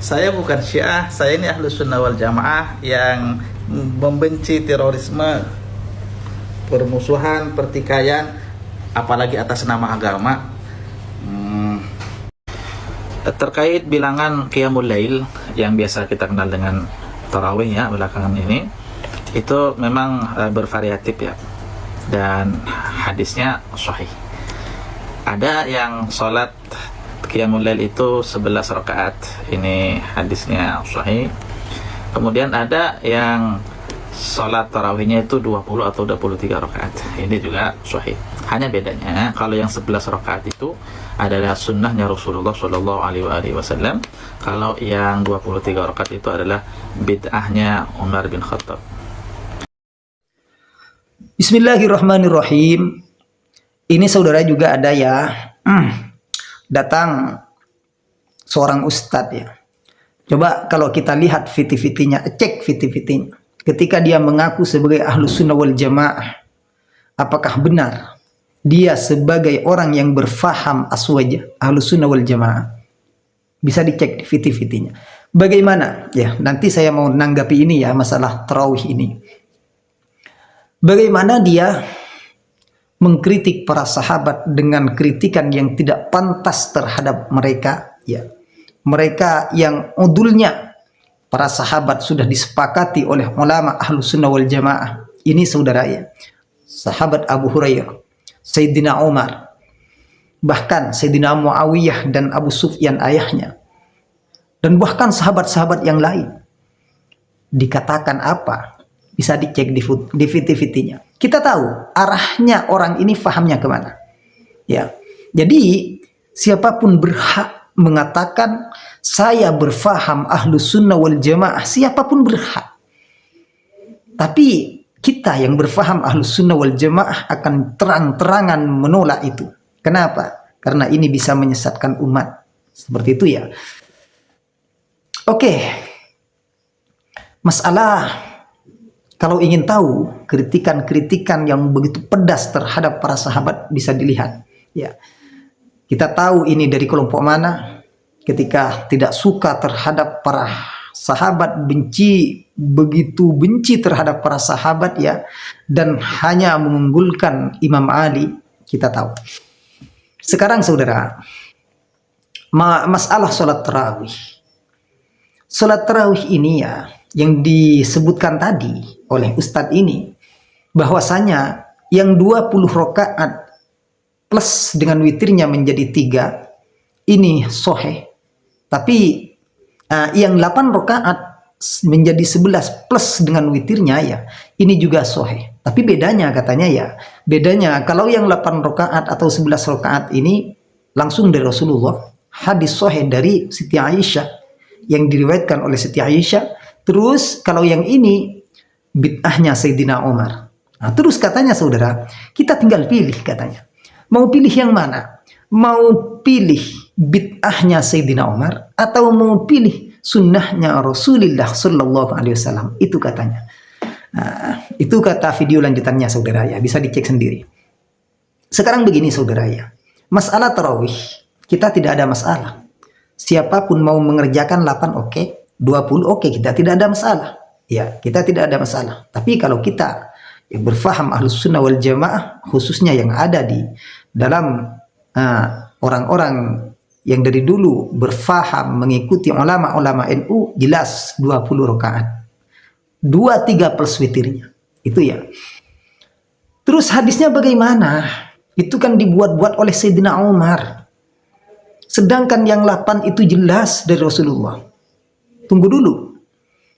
Saya bukan Syiah, saya ini Ahlus Sunnah wal Jamaah yang membenci terorisme, permusuhan, pertikaian, apalagi atas nama agama. Terkait bilangan Qiyamul Lail yang biasa kita kenal dengan tarawih ya belakangan ini, itu memang bervariatif ya, dan hadisnya sahih. Ada yang sholat Qiyamul Lail itu 11 rakaat, ini hadisnya sahih. Kemudian ada yang sholat tarawihnya itu 20 atau 23 rakaat, ini juga sahih. Hanya bedanya kalau yang 11 rakaat itu adalah sunnahnya Rasulullah Shallallahu Alaihi Wasallam. Kalau yang 23 rakaat itu adalah bid'ahnya Umar bin Khattab. Bismillahirrahmanirrahim. Ini saudara juga ada ya, datang seorang ustadz ya. Coba kalau kita lihat viti-vitinya, cek viti-vitinya. Ketika dia mengaku sebagai Ahlus Sunnah wal Jamaah, apakah benar dia sebagai orang yang berfaham aswajah Ahlus Sunnah wal Jamaah? Bisa dicek di viti-vitinya. Bagaimana? Ya, nanti saya mau menanggapi ini ya, masalah tarawih ini. Bagaimana dia mengkritik para sahabat dengan kritikan yang tidak pantas terhadap mereka ya. Mereka yang udulnya para sahabat sudah disepakati oleh ulama Ahlus Sunnah wal Jamaah. Ini saudara ya, sahabat Abu Hurairah, Sayyidina Umar, bahkan Sayyidina Muawiyah dan Abu Sufyan ayahnya, dan bahkan sahabat-sahabat yang lain. Dikatakan apa? Bisa dicek di viti-vitinya. Kita tahu arahnya orang ini fahamnya kemana. Ya, jadi siapapun berhak mengatakan saya berfaham Ahlus Sunnah wal Jamaah, siapapun berhak. Tapi kita yang berfaham Ahlus Sunnah wal Jamaah akan terang-terangan menolak itu. Kenapa? Karena ini bisa menyesatkan umat. Seperti itu ya. Oke. Masalah, kalau ingin tahu kritikan-kritikan yang begitu pedas terhadap para sahabat, bisa dilihat. Ya, kita tahu ini dari kelompok mana. Ketika tidak suka terhadap para sahabat, begitu benci terhadap para sahabat ya, dan hanya mengunggulkan Imam Ali, kita tahu. Sekarang saudara, masalah sholat tarawih. Sholat tarawih ini ya, yang disebutkan tadi oleh Ustadz ini, bahwasanya yang 20 rakaat plus dengan witirnya menjadi 3, ini sahih. Tapi yang 8 rakaat menjadi 11 plus dengan witirnya ya, ini juga sahih. Tapi bedanya katanya ya, bedanya kalau yang 8 rakaat atau 11 rakaat ini langsung dari Rasulullah, hadis sahih dari Siti Aisyah yang diriwayatkan oleh Siti Aisyah. Terus kalau yang ini bid'ahnya Sayyidina Umar. Nah, terus katanya saudara, kita tinggal pilih katanya. Mau pilih yang mana? Mau pilih bid'ahnya Sayyidina Umar atau mau pilih sunnahnya Rasulullah Sallallahu Alaihi Wasallam? Itu katanya. Nah, itu kata video lanjutannya saudara ya, bisa dicek sendiri. Sekarang begini saudara ya, masalah tarawih kita tidak ada masalah. Siapapun mau mengerjakan 8 oke. 20 oke, kita tidak ada masalah. Ya, kita tidak ada masalah. Tapi kalau kita yang berfaham Ahlus Sunnah wal Jamaah, khususnya yang ada di dalam orang-orang yang dari dulu berfaham mengikuti ulama-ulama NU, jelas 20 rakaat. 23 plus witirnya. Itu ya. Terus hadisnya bagaimana? Itu kan dibuat-buat oleh Sayyidina Umar. Sedangkan yang 8 itu jelas dari Rasulullah. Tunggu dulu.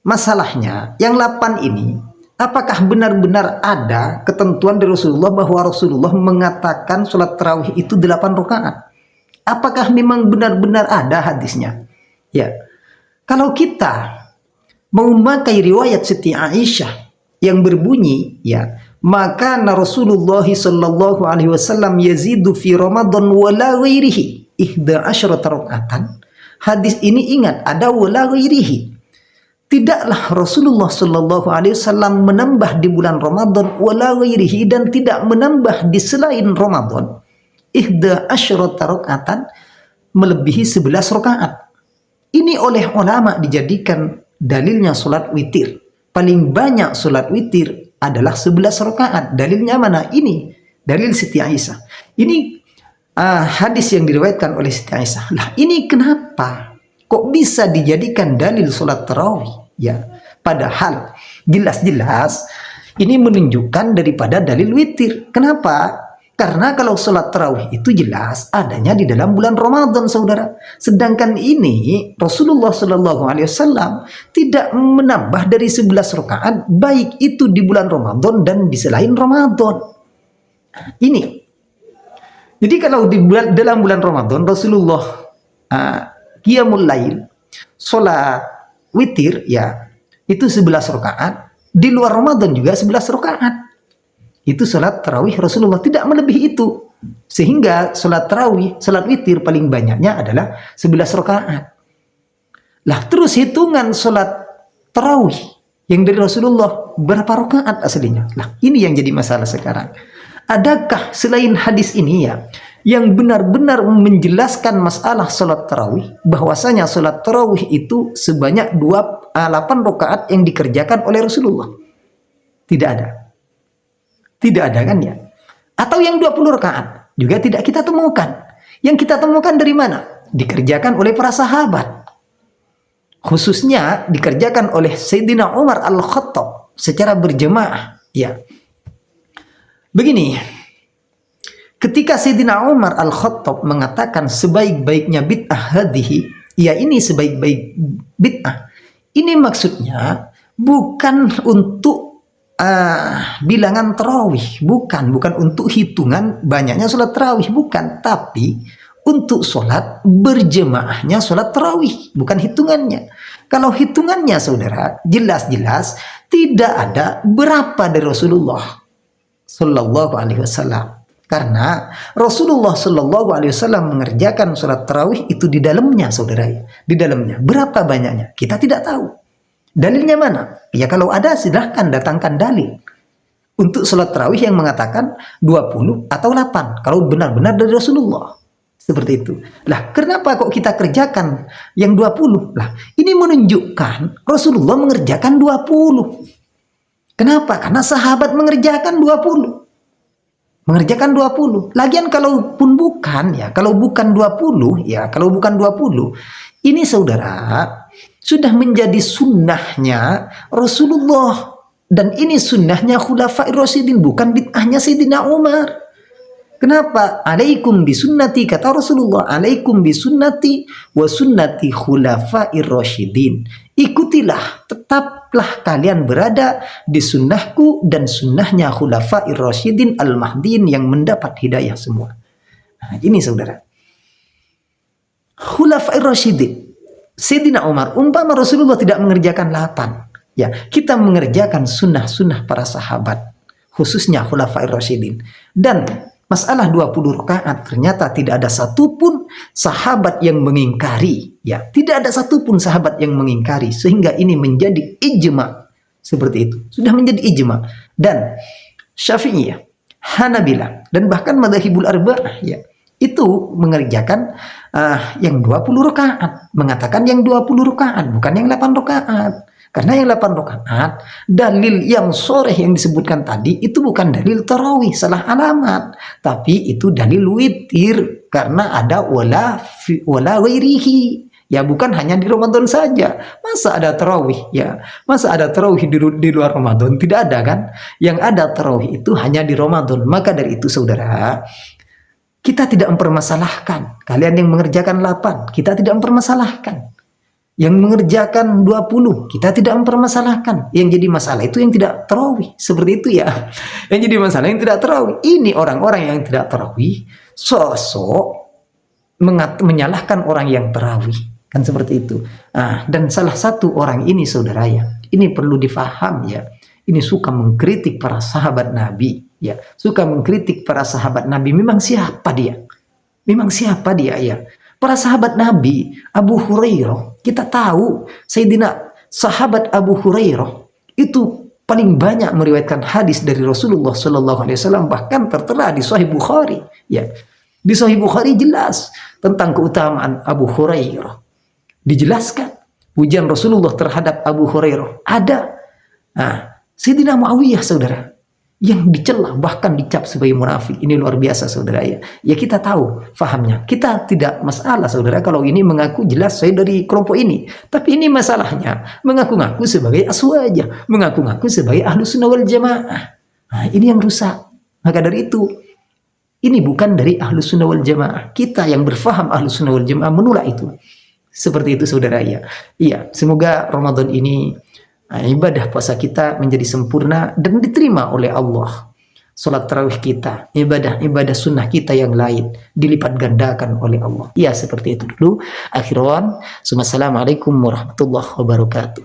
Masalahnya, yang 8 ini, apakah benar-benar ada ketentuan dari Rasulullah bahwa Rasulullah mengatakan sholat tarawih itu 8 rakaat? Apakah memang benar-benar ada hadisnya? Ya. Kalau kita mau memakai riwayat Siti Aisyah yang berbunyi, ya, maka Rasulullah sallallahu alaihi wasallam yazidu fi Ramadan wala ghairihi 11 rakaatan. Hadis ini ingat ada wala ghairihi. Tidaklah Rasulullah Shallallahu Alaihi Wasallam menambah di bulan Ramadan wala ghairihi, dan tidak menambah di selain Ramadan. 11 rakaatan melebihi 11 rakaat. Ini oleh ulama dijadikan dalilnya sholat witir. Paling banyak sholat witir adalah 11 rakaat. Dalilnya mana? Ini dalil Siti Aisyah. Ini hadis yang diriwayatkan oleh Siti Aisyah. Lah ini kenapa kok bisa dijadikan dalil sholat tarawih? Ya, padahal jelas-jelas ini menunjukkan daripada dalil witir. Kenapa? Karena kalau sholat tarawih itu jelas adanya di dalam bulan Ramadan, saudara. Sedangkan ini Rasulullah Shallallahu Alaihi Wasallam tidak menambah dari 11 rakaat, baik itu di bulan Ramadan dan di selain Ramadan. Ini. Jadi kalau dalam bulan Ramadan Rasulullah qiyamul lail, sholat witir ya itu 11 rakaat. Di luar Ramadan juga 11 rakaat. Itu sholat tarawih Rasulullah tidak melebihi itu. Sehingga sholat tarawih, sholat witir paling banyaknya adalah 11 rakaat. Lah terus hitungan sholat tarawih yang dari Rasulullah berapa rakaat aslinya? Lah ini yang jadi masalah sekarang. Adakah selain hadis ini ya yang benar-benar menjelaskan masalah sholat tarawih, bahwasanya sholat tarawih itu sebanyak 8 rakaat yang dikerjakan oleh Rasulullah? Tidak ada. Tidak ada kan ya? Atau yang 20 rakaat juga tidak kita temukan. Yang kita temukan dari mana? Dikerjakan oleh para sahabat. Khususnya dikerjakan oleh Sayyidina Umar Al-Khattab secara berjemaah. Ya. Begini. Ketika Sayyidina Umar Al-Khattab mengatakan sebaik-baiknya bid'ah hadhihi, ya ini sebaik-baik bid'ah. Ini maksudnya bukan untuk bilangan tarawih, bukan untuk hitungan banyaknya sholat tarawih, bukan, tapi untuk sholat berjemaahnya sholat tarawih, bukan hitungannya. Kalau hitungannya saudara, jelas-jelas tidak ada berapa dari Rasulullah Sallallahu Alaihi Wasallam, karena Rasulullah Sallallahu Alaihi Wasallam mengerjakan sholat tarawih itu di dalamnya, saudara, di dalamnya berapa banyaknya kita tidak tahu. Dalilnya mana? Ya kalau ada silahkan datangkan dalil. Untuk sholat tarawih yang mengatakan 20 atau 8. Kalau benar-benar dari Rasulullah. Seperti itu. Lah kenapa kok kita kerjakan yang 20? Lah ini menunjukkan Rasulullah mengerjakan 20. Kenapa? Karena sahabat mengerjakan 20. Mengerjakan 20. Lagian kalaupun bukan ya, kalau bukan 20 ya, kalau bukan 20, ini saudara sudah menjadi sunnahnya Rasulullah, dan ini sunnahnya Khulafair Rasyidin, bukan bid'ahnya Sayyidina Umar. Kenapa? Alaikum bisunnati, kata Rasulullah, alaikum bisunnati wa sunnati Khulafair Rasyidin. Ikutilah, tetaplah kalian berada di sunnahku dan sunnahnya Khulafair Rasyidin Al-Mahdiin yang mendapat hidayah semua. Nah, ini saudara. Khulafair Rasyidin. Sayyidina Umar, umpama Rasulullah tidak mengerjakan 8, ya kita mengerjakan sunnah-sunnah para sahabat, khususnya Khulafair Rasyidin. Dan masalah 20 rakaat ternyata tidak ada satupun sahabat yang mengingkari, ya tidak ada satupun sahabat yang mengingkari, sehingga ini menjadi ijma. Seperti itu, sudah menjadi ijma. Dan Syafi'iyah, Hanabilah, dan bahkan Madzhabul Arba'ah ya itu mengerjakan yang 20 rakaat, mengatakan yang 20 rakaat, bukan yang 8 rakaat. Karena yang 8 rakaat, dalil yang sore yang disebutkan tadi itu bukan dalil tarawih, salah alamat, tapi itu dalil witir, karena ada wala ghairihi. Ya bukan hanya di Ramadan saja. Masa ada tarawih ya? Masa ada tarawih di luar Ramadan? Tidak ada kan? Yang ada tarawih itu hanya di Ramadan. Maka dari itu saudara, kita tidak mempermasalahkan. Kalian yang mengerjakan 8, kita tidak mempermasalahkan. Yang mengerjakan 20, kita tidak mempermasalahkan. Yang jadi masalah itu yang tidak tarawih. Seperti itu ya. Yang jadi masalah yang tidak tarawih. Ini orang-orang yang tidak tarawih, sosok menyalahkan orang yang tarawih. Kan seperti itu. Dan salah satu orang ini saudara ya, ini perlu difaham ya. Ini suka mengkritik para sahabat Nabi. Ya, suka mengkritik para sahabat Nabi. Memang siapa dia? Memang siapa dia ya? Para sahabat Nabi, Abu Hurairah, kita tahu Sayyidina sahabat Abu Hurairah itu paling banyak meriwayatkan hadis dari Rasulullah Sallallahu Alaihi Wasallam, bahkan tertera di Sahih Bukhari. Ya, di Sahih Bukhari jelas tentang keutamaan Abu Hurairah. dijelaskan pujian Rasulullah terhadap Abu Hurairah. Ada. Nah, Sayyidina Muawiyah saudara yang dicela bahkan dicap sebagai munafik. Ini luar biasa saudara ya. Ya kita tahu fahamnya. Kita tidak masalah saudara kalau ini mengaku jelas saya dari kelompok ini. Tapi ini masalahnya mengaku-ngaku sebagai aswaja, mengaku-ngaku sebagai Ahlus Sunnah wal Jamaah. Nah, ini yang rusak. Maka dari itu ini bukan dari Ahlus Sunnah wal Jamaah. Kita yang berfaham Ahlus Sunnah wal Jamaah menolak itu. Seperti itu saudara ya. Iya, semoga Ramadan ini ibadah puasa kita menjadi sempurna dan diterima oleh Allah. Salat tarawih kita, ibadah sunnah kita yang lain dilipat gandakan oleh Allah. Ya seperti itu dulu. Akhiran, assalamualaikum warahmatullahi wabarakatuh.